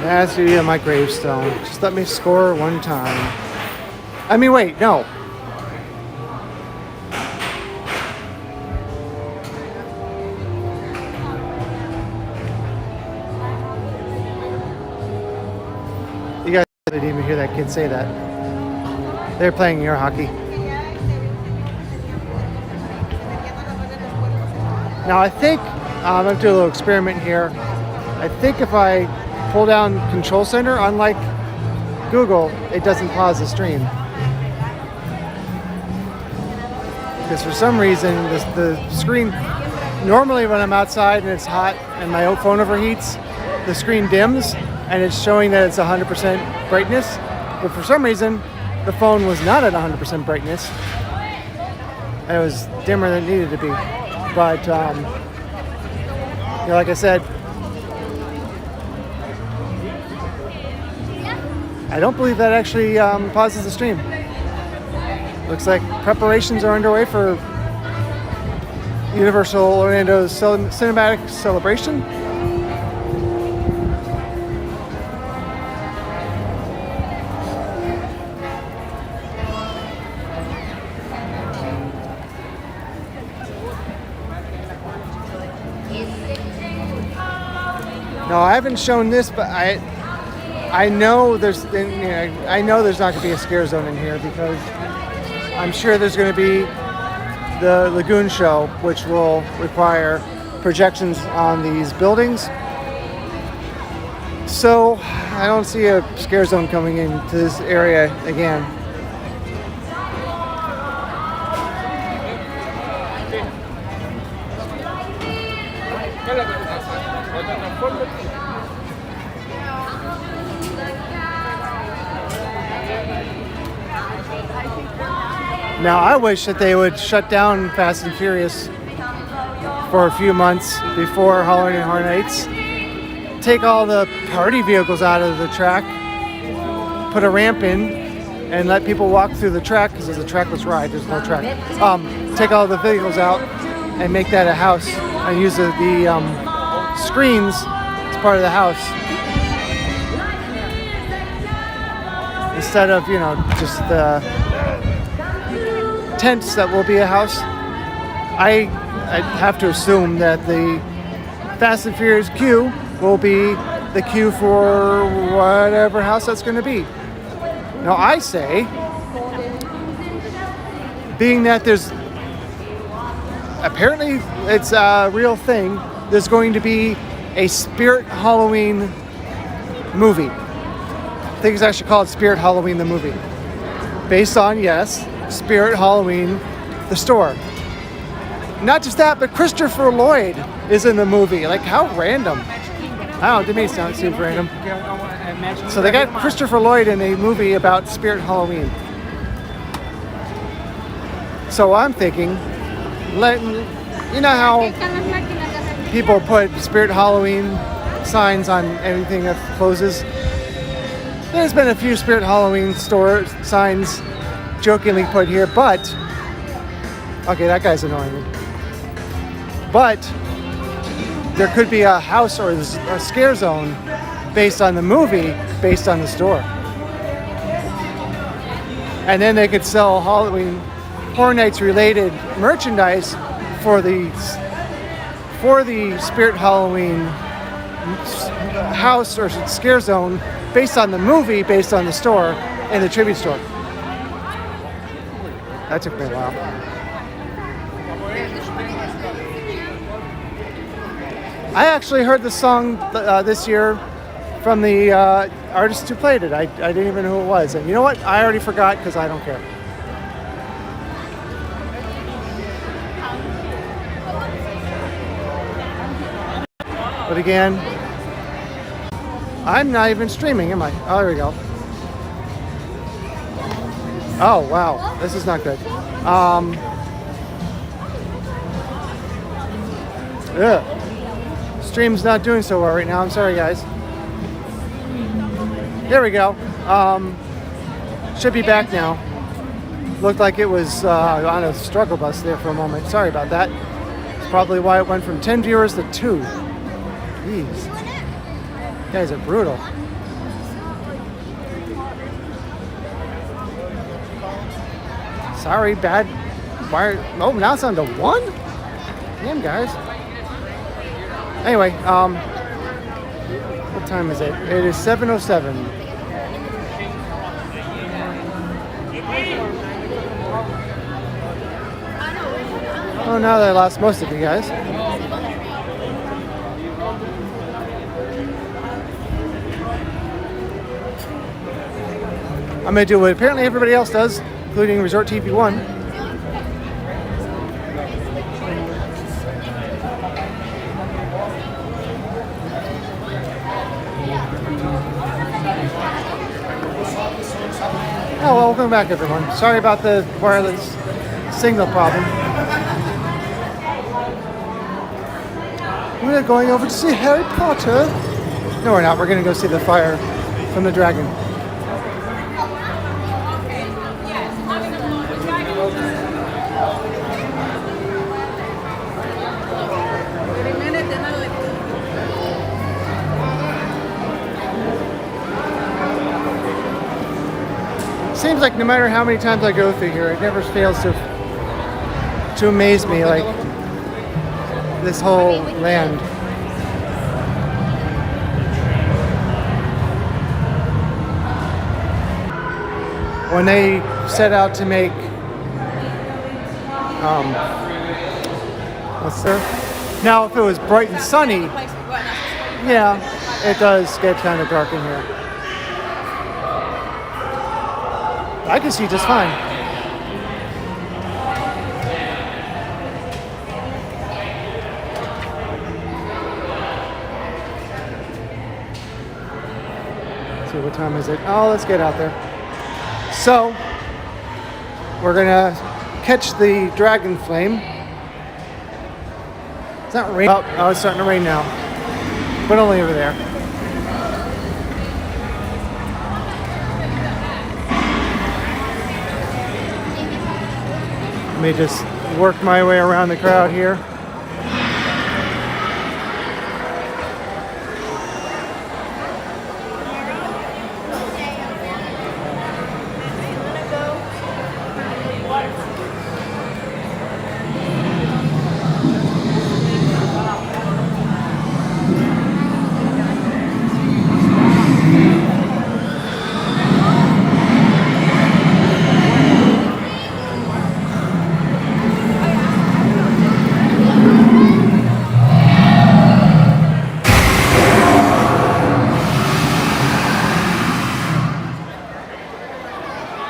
A: That's to be on my gravestone. Just let me score one time. I mean, wait, no. You guys didn't even hear that kid say that. They're playing air hockey. Now I think I'm going to do a little experiment here. I think if I pull down Control Center, unlike Google, it doesn't pause the stream. Because for some reason, the screen, normally when I'm outside and it's hot and my phone overheats, the screen dims and it's showing that it's 100% brightness. But for some reason, the phone was not at 100% brightness. And it was dimmer than it needed to be. But, like I said, I don't believe that actually pauses the stream. Looks like preparations are underway for Universal Orlando's cinematic celebration. No, I haven't shown this, but I know there's not going to be a scare zone in here because I'm sure there's going to be the Lagoon show, which will require projections on these buildings. So I don't see a scare zone coming into this area again. Now, I wish that they would shut down Fast and Furious for a few months before Halloween Horror Nights. Take all the party vehicles out of the track, put a ramp in, and let people walk through the track because there's a trackless ride. There's no track. Take all the vehicles out and make that a house and use the screens as part of the house instead of just the tents that will be a house. I have to assume that the Fast and Furious queue will be the queue for whatever house that's going to be. Now I say, being that there's apparently it's a real thing, there's going to be a Spirit Halloween movie. I think it's actually called Spirit Halloween the movie. Based on, yes, Spirit Halloween, the store. Not just that, but Christopher Lloyd is in the movie. Like, how random. I don't know, to me it seems random. So they got Christopher Lloyd in a movie about Spirit Halloween. So I'm thinking, you know how people put Spirit Halloween signs on everything that closes? There's been a few Spirit Halloween store signs jokingly put here, but okay, that guy's annoying me. But there could be a house or a scare zone based on the movie, based on the store. And then they could sell Halloween Horror Nights related merchandise for the Spirit Halloween house or scare zone based on the movie, based on the store, and the tribute store. That took me a while. I actually heard the song this year from the artist who played it. I didn't even know who it was. And you know what? I already forgot because I don't care. But again, I'm not even streaming, am I? Oh, there we go. Oh, wow. This is not good. Stream's not doing so well right now. I'm sorry, guys. There we go. Should be back now. Looked like it was on a struggle bus there for a moment. Sorry about that. It's probably why it went from 10 viewers to 2. Jeez. You guys are brutal. Sorry, bad. Why? Oh, now it's on to 1? Damn, guys. Anyway, what time is it? It is 7:07. Oh, now that I lost most of you guys. I'm going to do what apparently everybody else does, including Resort TV1. Oh, well, welcome back, everyone. Sorry about the wireless signal problem. We're going over to see Harry Potter. No, we're not. We're going to go see the fire from the dragon. Seems like no matter how many times I go through here, it never fails to amaze me, like this whole land. When they set out to make what's there? Now, if it was bright and sunny, yeah, it does get kind of dark in here. I can see just fine. Let's see, what time is it? Oh, let's get out there. So, we're gonna catch the dragon flame. It's not raining. Oh, it's starting to rain now, but only over there. Let me just work my way around the crowd here.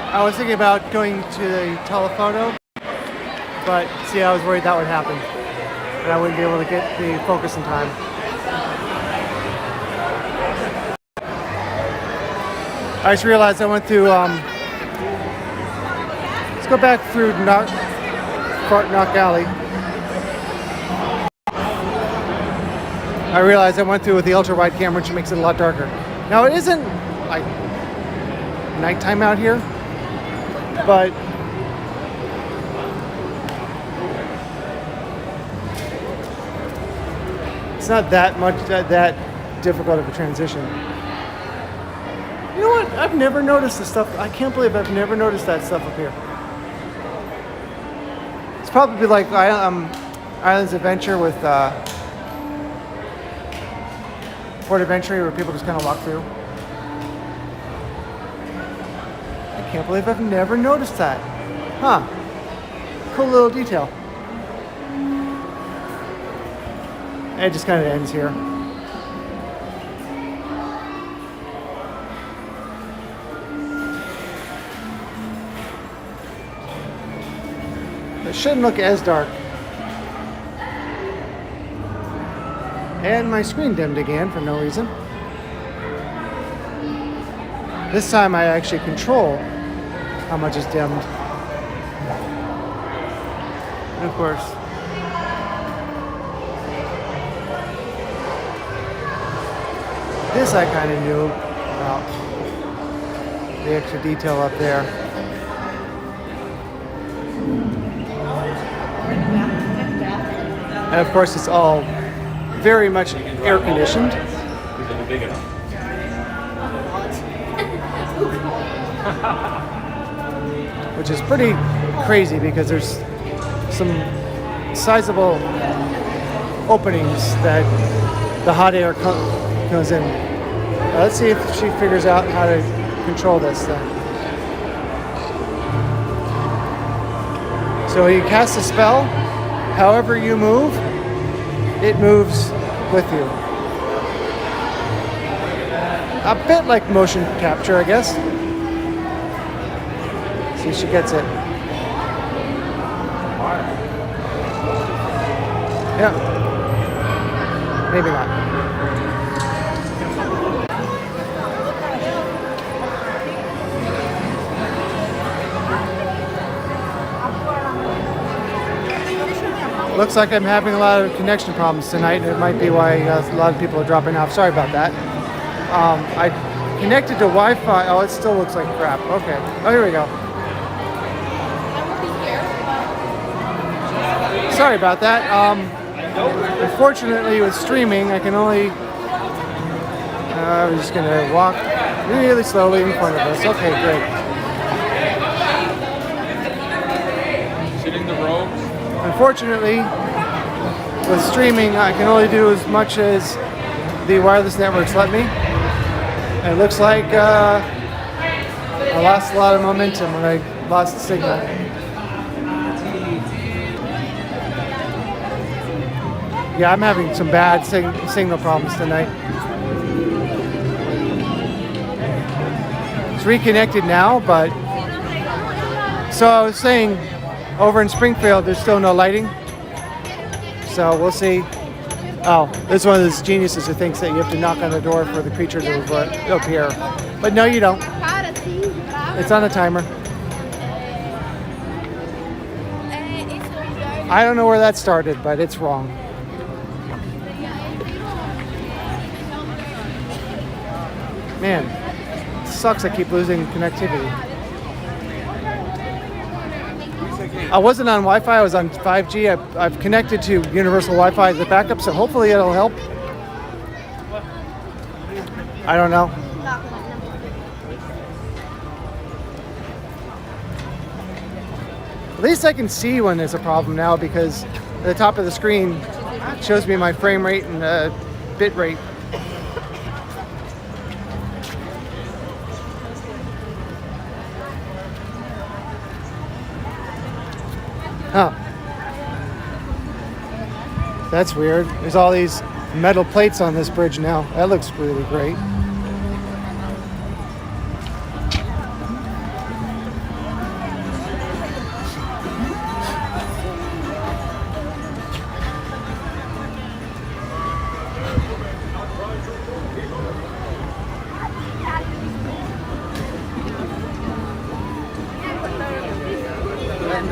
A: I was thinking about going to the telephoto, but see, I was worried that would happen, and I wouldn't be able to get the focus in time. I just realized I went through, let's go back through Fart Knock Alley. I realized I went through with the ultra wide camera, which makes it a lot darker. Now, it isn't like nighttime out here, but it's not that much that difficult of a transition. You know what? I've never noticed this stuff. I can't believe I've never noticed that stuff up here. It's probably like Islands Adventure with Port Adventure, where people just kind of walk through. I can't believe I've never noticed that. Huh. Cool little detail. It just kind of ends here. It shouldn't look as dark. And my screen dimmed again for no reason. This time I actually control how much is dimmed. And of course, this I kind of knew about, the extra detail up there. And of course, it's all very much air conditioned. Which is pretty crazy because there's some sizable openings that the hot air goes in. Let's see if she figures out how to control this thing. So you cast a spell, however you move, it moves with you. A bit like motion capture, I guess. See if she gets it. Yeah. Maybe not. Looks like I'm having a lot of connection problems tonight, and it might be why a lot of people are dropping off. Sorry about that. I connected to Wi-Fi. Oh, it still looks like crap. Okay. Oh, here we go. Sorry about that. Unfortunately, with streaming, I can only... I'm just going to walk really slowly in front of us. Okay, great.
D: Sitting the robes.
A: Unfortunately, with streaming, I can only do as much as the wireless networks let me. And it looks like I lost a lot of momentum when I lost the signal. Yeah, I'm having some bad signal problems tonight. It's reconnected now, but... So I was saying, over in Springfield, there's still no lighting. So we'll see. Oh, there's one of those geniuses who thinks that you have to knock on the door for the creature to appear. But no, you don't. It's on a timer. I don't know where that started, but it's wrong. Man, it sucks I keep losing connectivity. I wasn't on Wi-Fi, I was on 5G. I've connected to universal Wi-Fi as a backup, so hopefully it'll help. I don't know. At least I can see when there's a problem now because at the top of the screen shows me my frame rate and bit rate. Oh. That's weird. There's all these metal plates on this bridge now. That looks really great.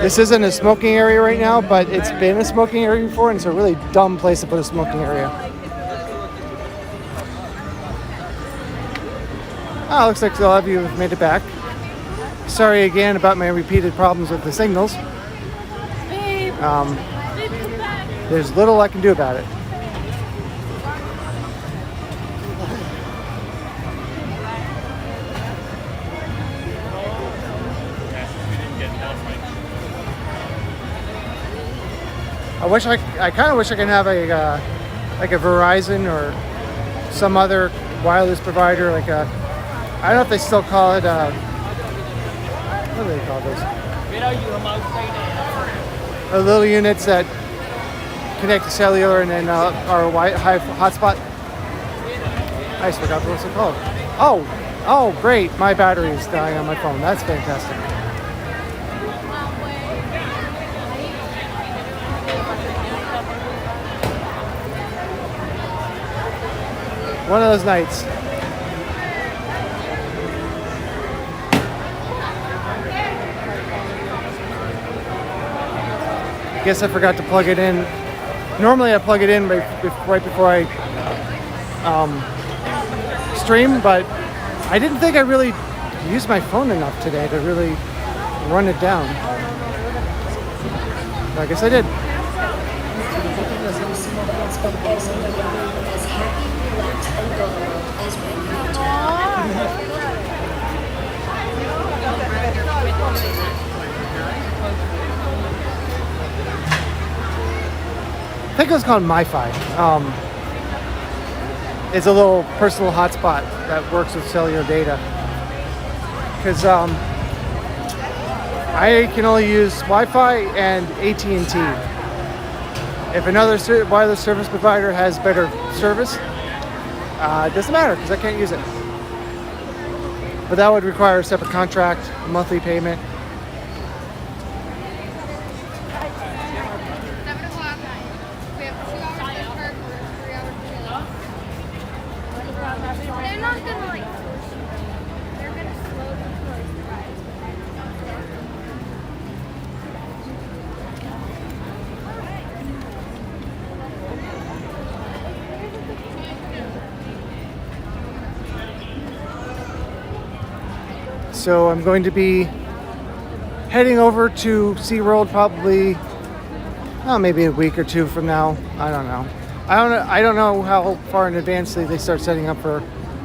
A: This isn't a smoking area right now, but it's been a smoking area before, and it's a really dumb place to put a smoking area. Oh, looks like a lot of you have made it back. Sorry again about my repeated problems with the signals. There's little I can do about it. I kind of wish I could have a like a Verizon or some other wireless provider, like a, I don't know if they still call it what do they call those? The little units that connect to cellular and then our hotspot. I just forgot what it's called. Oh, great! My battery is dying on my phone. That's fantastic. One of those nights. Guess I forgot to plug it in. Normally I plug it in right before I stream, but I didn't think I really used my phone enough today to really run it down. I guess I did. I think it was called MiFi. It's a little personal hotspot that works with cellular data. Because I can only use Wi-Fi and AT&T. If another wireless service provider has better service, it doesn't matter because I can't use it. But that would require a separate contract, a monthly payment.
E: 7 o'clock. We have 2 hours to park or 3 hours to chill. They're not gonna like push you. They're gonna slowly push the ride.
A: So I'm going to be heading over to SeaWorld probably, maybe a week or two from now. I don't know. I don't know how far in advance they start setting up for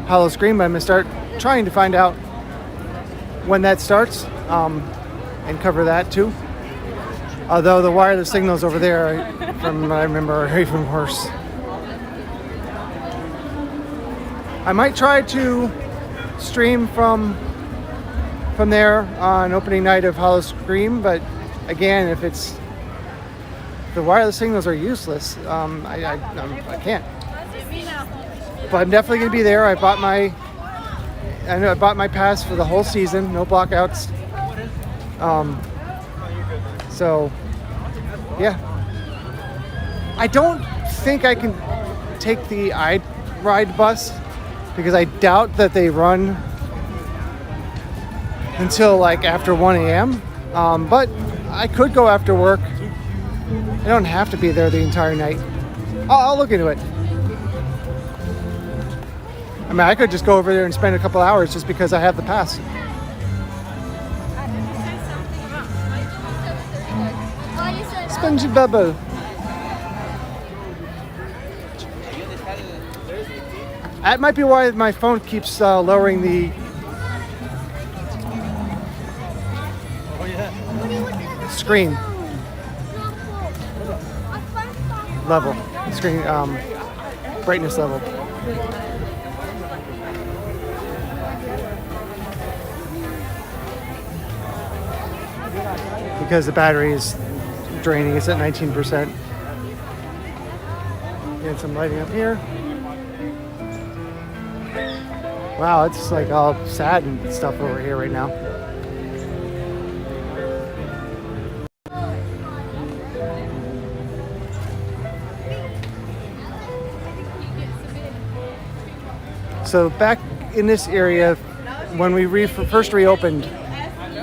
A: Hollow Scream, but I'm going to start trying to find out when that starts and cover that too. Although the wireless signals over there, from what I remember, are even worse. I might try to stream from there on opening night of Hollow Scream, but again, if the wireless signals are useless, I can't. But I'm definitely gonna be there. I bought my pass for the whole season, no blockouts. So yeah, I don't think I can take the iRide bus because I doubt that they run until like after 1 a.m. But I could go after work. I don't have to be there the entire night. I'll look into it. I mean, I could just go over there and spend a couple hours just because I have the pass. Spongy bubble. That might be why my phone keeps lowering the screen level, screen brightness level. Because the battery is draining, it's at 19%. Get some lighting up here. Wow, it's like all sad and stuff over here right now. So back in this area, when we first reopened,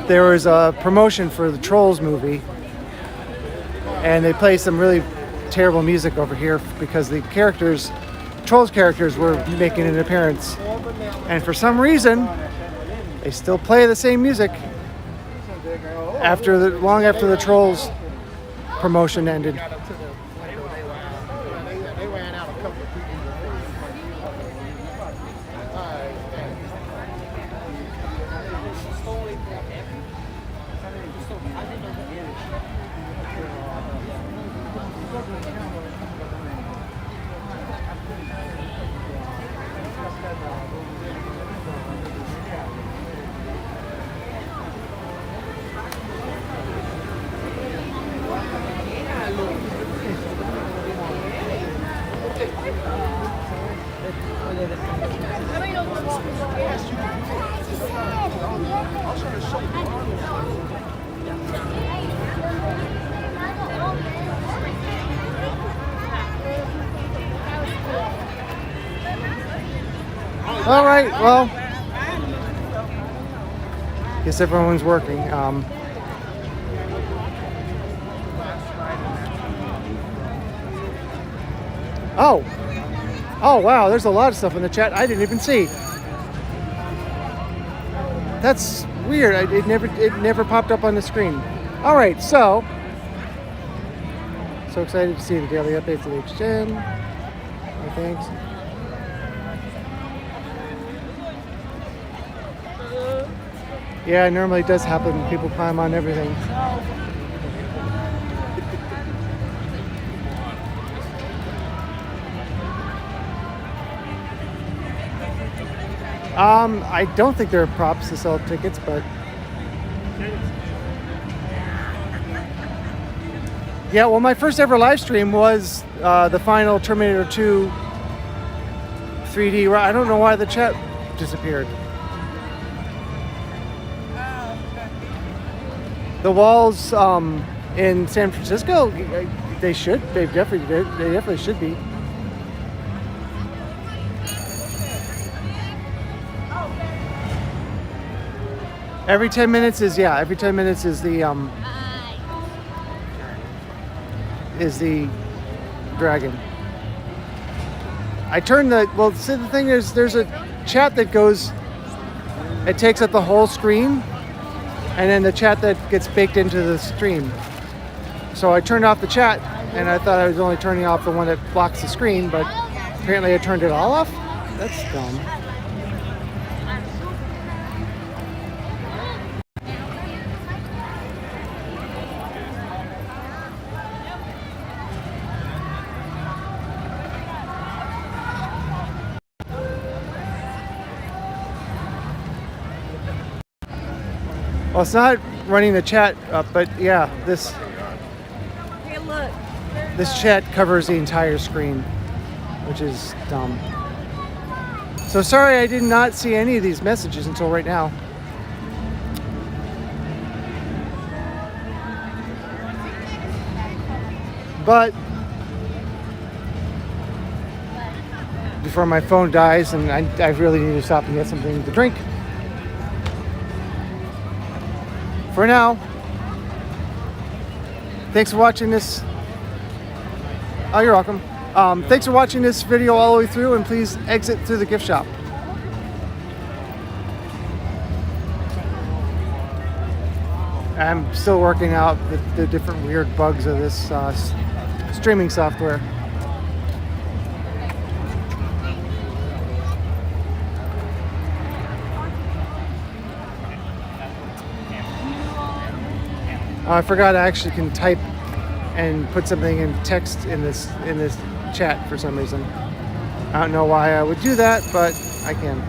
A: there was a promotion for the Trolls movie, and they played some really terrible music over here because the Trolls characters were making an appearance, and for some reason, they still play the same music long after the Trolls promotion ended. All right, well, guess everyone's working. Oh, wow, there's a lot of stuff in the chat I didn't even see. That's weird. It never popped up on the screen. All right, so excited to see the daily updates of HHN. Oh, thanks. Yeah, it normally does happen. People climb on everything. I don't think there are props to sell tickets, but yeah. Well, my first ever live stream was the final Terminator 2 3D. I don't know why the chat disappeared. The walls in San Francisco, they definitely should be. Every 10 minutes is every 10 minutes is the dragon. I turned see, the thing is, there's a chat that goes, it takes up the whole screen, and then the chat that gets baked into the stream. So I turned off the chat, and I thought I was only turning off the one that blocks the screen, but apparently I turned it all off. That's dumb. Well, it's not running the chat up, but yeah, this
F: Hey, look.
A: this chat covers the entire screen, which is dumb. So sorry I did not see any of these messages until right now. But before my phone dies and I really need to stop and get something to drink. For now, thanks for watching this. Oh, you're welcome. Thanks for watching this video all the way through, and please exit through the gift shop. I'm still working out the different weird bugs of this streaming software. I forgot I actually can type and put something in text in this chat for some reason. I don't know why I would do that, but I can.